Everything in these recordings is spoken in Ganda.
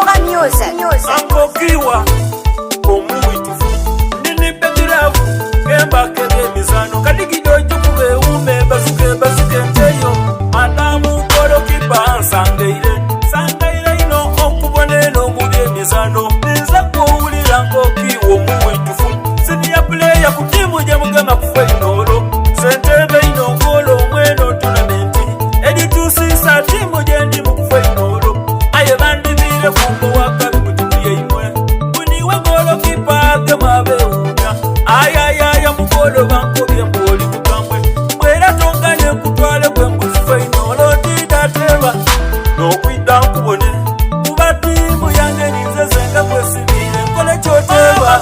Yoga Music. Angokiwa omuwitufu nini begiravu kemba kebe mizano kadigido jukube ume bazuke nteyo madamu kolo kipa sangaire ino okubone no mubye mizano niza kuwulira ngokiwa omuwitufu senior player ku timu je mugema kufainolo sentebe ino golo mweno tournament editusi sa timu je ndi mukufainolo aye bandibire kumbo waka mugolo bankobye mboli kukamwe bwera tongane kutwale kwe nguzi fainolo titateba nokwidda nkubone kuba timu yange ninze zenga kwesibire nkole kyoteba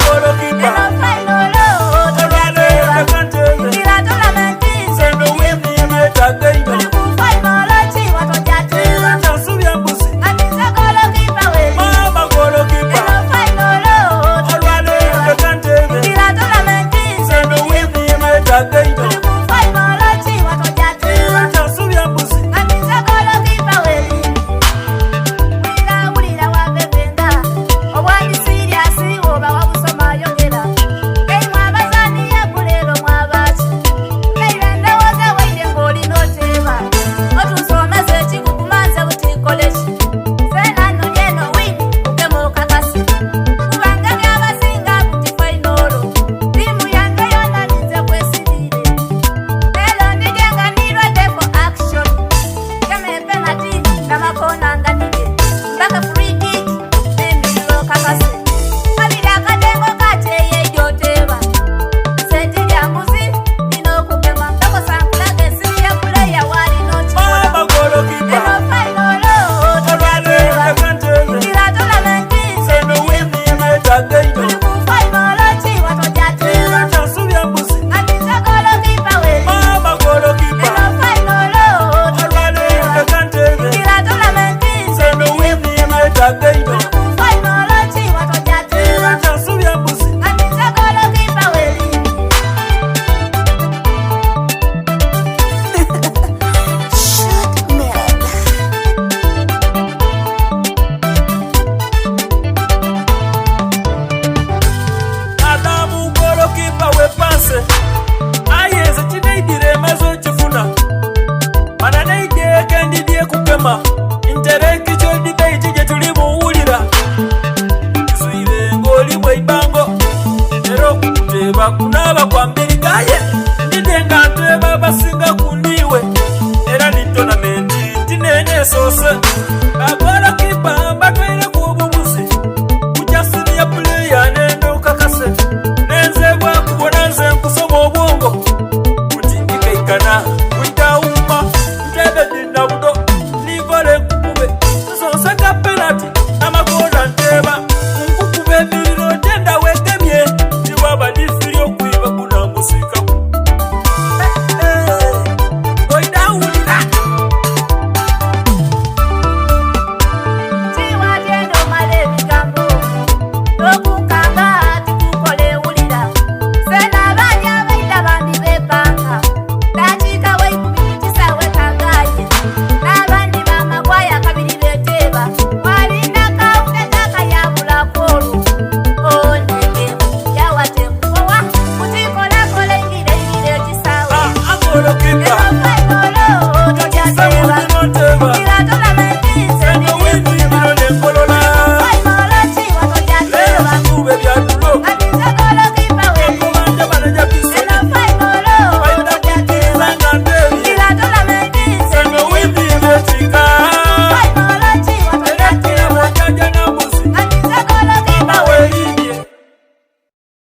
Again.